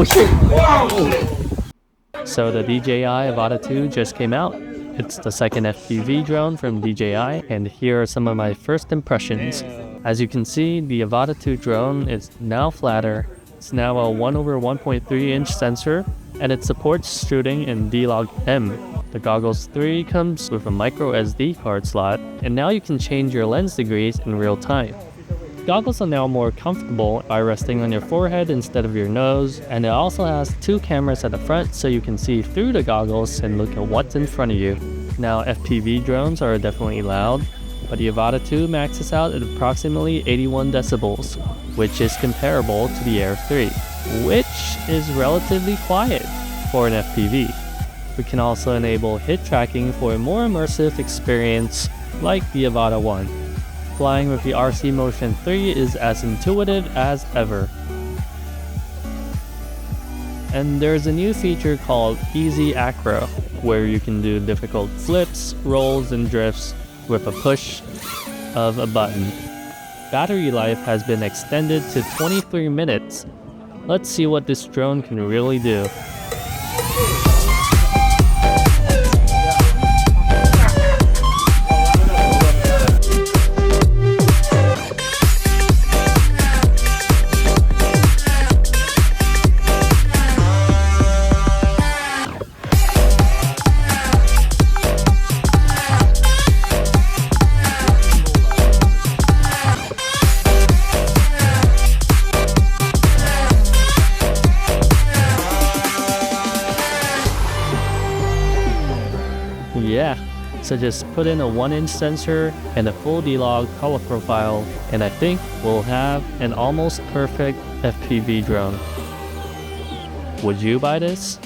Oh shit! So the DJI Avata 2 just came out. It's the second FPV drone from DJI, and here are some of my first impressions. As you can see, the Avata 2 drone is now flatter. It's now a 1/1.3 inch sensor, and it supports shooting in D-Log M. The Goggles 3 comes with a micro SD card slot, and now you can change your lens degrees in real time. Goggles are now more comfortable by resting on your forehead instead of your nose, and it also has 2 cameras at the front so you can see through the goggles and look at what's in front of you. Now FPV drones are definitely loud, but the Avata 2 maxes out at approximately 81 decibels, which is comparable to the Air 3, which is relatively quiet for an FPV. We can also enable hit tracking for a more immersive experience like the Avata 1. Flying with the RC Motion 3 is as intuitive as ever. And there's a new feature called Easy Acro, where you can do difficult flips, rolls, and drifts with a push of a button. Battery life has been extended to 23 minutes. Let's see what this drone can really do. Yeah, so just put in a 1-inch sensor and a full D-Log color profile, and I think we'll have an almost perfect FPV drone. Would you buy this?